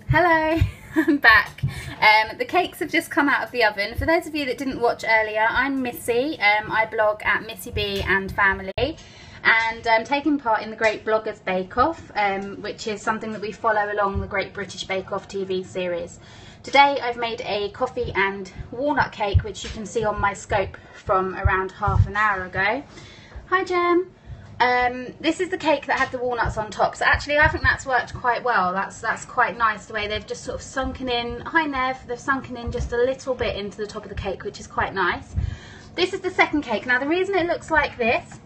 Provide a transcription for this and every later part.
Hello, I'm back. The cakes have just come out of the oven. For those of you that didn't watch earlier, I'm Missy. I blog at Missy B and Family, and I'm taking part in the Great Bloggers Bake Off, which is something that we follow along the Great British Bake Off TV series. Today I've made a coffee and walnut cake, which you can see on my scope from around half an hour ago. Hi Jem. This is the cake that had the walnuts on top. So actually I think that's worked quite well. That's quite nice, the way they've just sort of sunken in. Hi Nev, they've sunken in just a little bit into the top of the cake, which is quite nice. This is the second cake. Now the reason it looks like this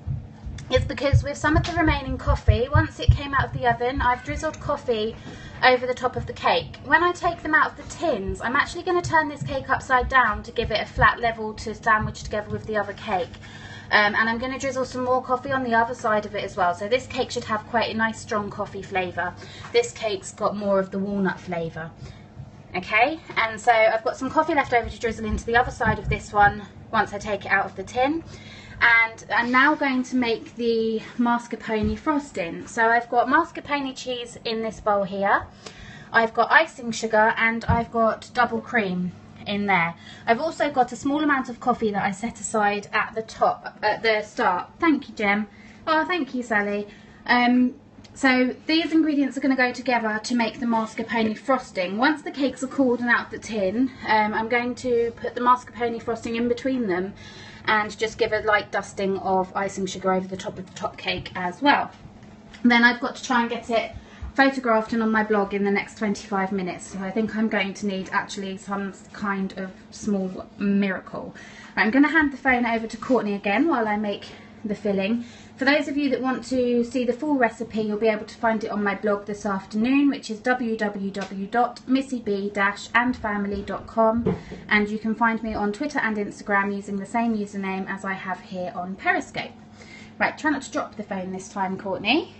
is because with some of the remaining coffee, once it came out of the oven, I've drizzled coffee over the top of the cake. When I take them out of the tins, I'm actually going to turn this cake upside down to give it a flat level to sandwich together with the other cake. And I'm going to drizzle some more coffee on the other side of it as well. So this cake should have quite a nice strong coffee flavour. This cake's got more of the walnut flavour. Okay, and so I've got some coffee left over to drizzle into the other side of this one once I take it out of the tin. And I'm now going to make the mascarpone frosting. So I've got mascarpone cheese in this bowl here. I've got icing sugar and I've got double cream in there. I've also got a small amount of coffee that I set aside at the top, at the start. Thank you, Jem. Oh, thank you, Sally. So these ingredients are going to go together to make the mascarpone frosting. Once the cakes are cooled and out of the tin, I'm going to put the mascarpone frosting in between them and just give a light dusting of icing sugar over the top of the top cake as well. Then I've got to try and get it photographed and on my blog in the next 25 minutes, so I think I'm going to need actually some kind of small miracle. I'm going to hand the phone over to Courtney again while I make the filling. For those of you that want to see the full recipe, you'll be able to find it on my blog this afternoon, which is www.missyb-andfamily.com, and you can find me on Twitter and Instagram using the same username as I have here on Periscope. Right, try not to drop the phone this time, Courtney.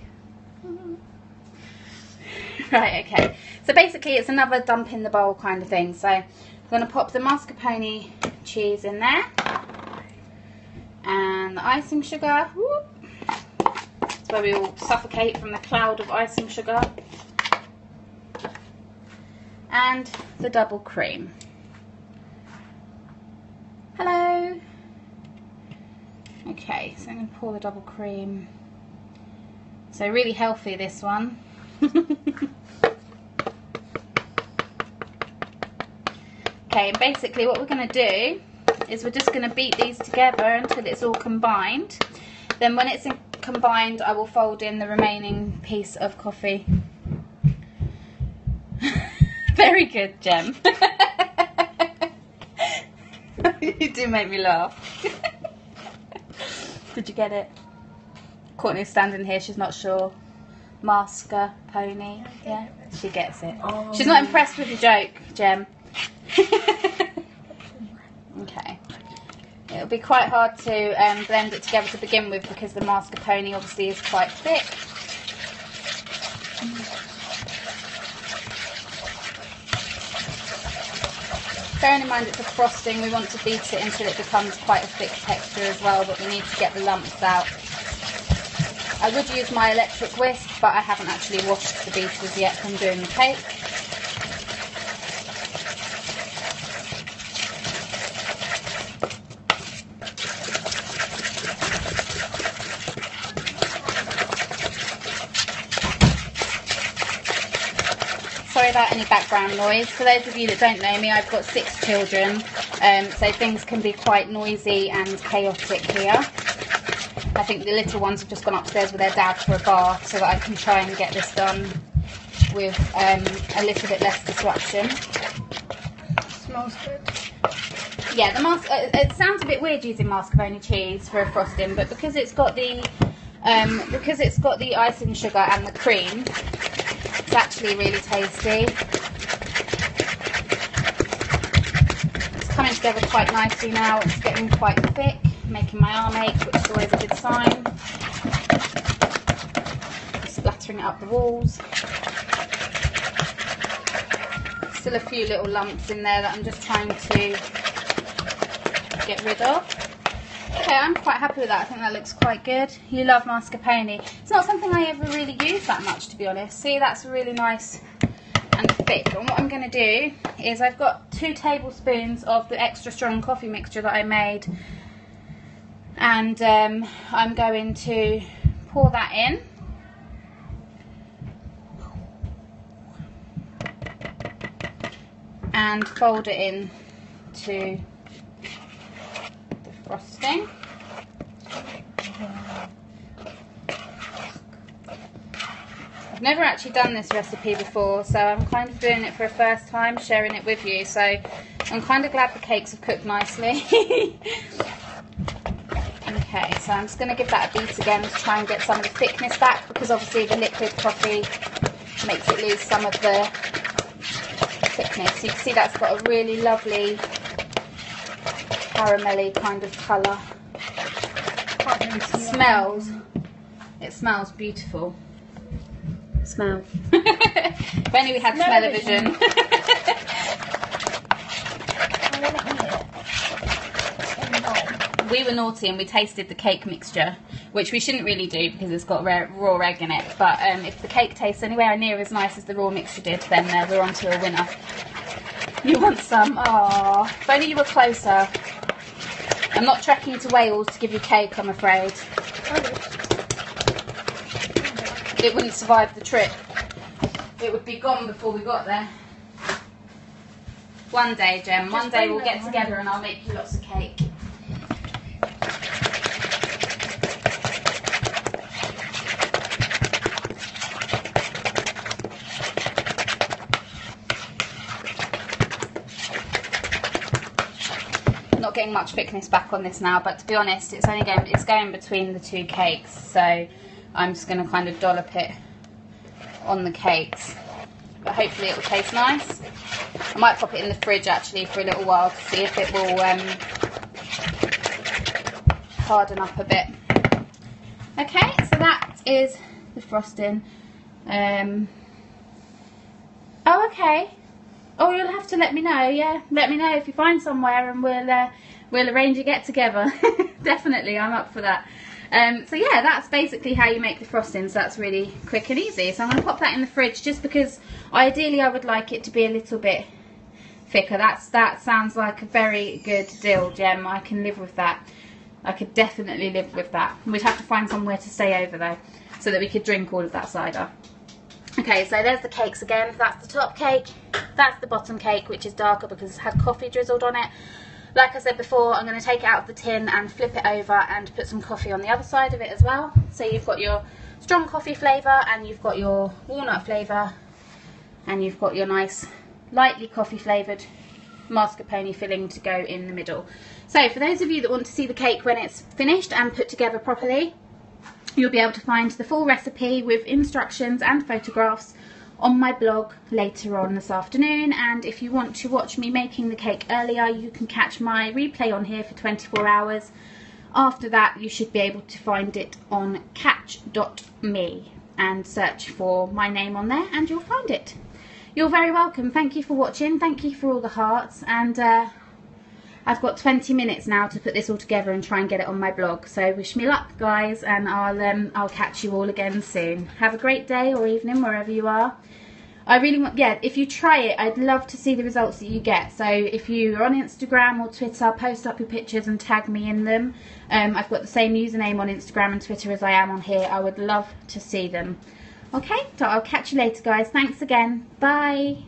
Right, okay. So basically it's another dump in the bowl kind of thing. So I'm going to pop the mascarpone cheese in there. And the icing sugar. Whoop. That's where we all suffocate from the cloud of icing sugar. And the double cream. Hello. Okay, so I'm going to pour the double cream. So really healthy, this one. Okay, and basically what we're going to do is we're just going to beat these together until it's all combined. Then when it's combined, I will fold in the remaining piece of coffee. Very good, Jem. You do make me laugh. Did you get it? Courtney's standing here, she's not sure. Mascarpone, yeah, she gets it. Oh. She's not impressed with the joke, Jem. Okay. It'll be quite hard to blend it together to begin with because the mascarpone obviously is quite thick. Bearing in mind it's a frosting, we want to beat it until it becomes quite a thick texture as well, but we need to get the lumps out. I would use my electric whisk, but I haven't actually washed the beaters yet from doing the cake. Sorry about any background noise. For those of you that don't know me, I've got 6 children, so things can be quite noisy and chaotic here. I think the little ones have just gone upstairs with their dad for a bath so that I can try and get this done with a little bit less disruption. Smells good. Yeah, it sounds a bit weird using mascarpone cheese for a frosting, but because it's got the icing sugar and the cream, it's actually really tasty. It's coming together quite nicely now. It's getting quite thick, making my arm ache, which is always a good sign. Splattering it up the walls. Still a few little lumps in there that I'm just trying to get rid of. Okay, I'm quite happy with that. I think that looks quite good. You love mascarpone. It's not something I ever really use that much, to be honest. See, that's a really nice and thick. And what I'm going to do is I've got 2 tablespoons of the extra strong coffee mixture that I made, and I'm going to pour that in. And fold it in to the frosting. I've never actually done this recipe before, so I'm kind of doing it for a first time, sharing it with you. So I'm kind of glad the cakes have cooked nicely. Okay, so I'm just going to give that a beat again to try and get some of the thickness back, because obviously the liquid coffee makes it lose some of the thickness. You can see that's got a really lovely caramelly kind of colour. It smells beautiful. Smell. If only we had smell-o-vision. We were naughty and we tasted the cake mixture, which we shouldn't really do because it's got raw egg in it, but if the cake tastes anywhere near as nice as the raw mixture did, then we're on to a winner. You want some? Oh, if only you were closer. I'm not trekking to Wales to give you cake, I'm afraid. It wouldn't survive the trip. It would be gone before we got there. One day, Jem, one day we'll get together and I'll make you lots of cake. Not getting much thickness back on this now, but to be honest, it's going between the 2 cakes, so I'm just going to kind of dollop it on the cakes, but hopefully it will taste nice. I might pop it in the fridge actually for a little while to see if it will harden up a bit. Okay, so that is the frosting. Oh, okay. Oh, you'll have to let me know, yeah. Let me know if you find somewhere and we'll arrange a get-together. Definitely, I'm up for that. So yeah, that's basically how you make the frosting, so that's really quick and easy. So I'm going to pop that in the fridge just because ideally I would like it to be a little bit thicker. That sounds like a very good deal, Jem. I can live with that. I could definitely live with that. We'd have to find somewhere to stay over though, so that we could drink all of that cider. Okay, so there's the cakes again. That's the top cake, that's the bottom cake, which is darker because it's had coffee drizzled on it. Like I said before, I'm going to take it out of the tin and flip it over and put some coffee on the other side of it as well. So you've got your strong coffee flavour, and you've got your walnut flavour, and you've got your nice lightly coffee flavoured mascarpone filling to go in the middle. So for those of you that want to see the cake when it's finished and put together properly, you'll be able to find the full recipe with instructions and photographs on my blog later on this afternoon. And if you want to watch me making the cake earlier, you can catch my replay on here for 24 hours. After that, you should be able to find it on catch.me and search for my name on there and you'll find it. You're very welcome. Thank you for watching. Thank you for all the hearts, and I've got 20 minutes now to put this all together and try and get it on my blog. So wish me luck, guys, and I'll catch you all again soon. Have a great day or evening wherever you are. I really want, yeah, if you try it, I'd love to see the results that you get. So if you are on Instagram or Twitter, post up your pictures and tag me in them. I've got the same username on Instagram and Twitter as I am on here. I would love to see them. Okay, so I'll catch you later, guys. Thanks again. Bye.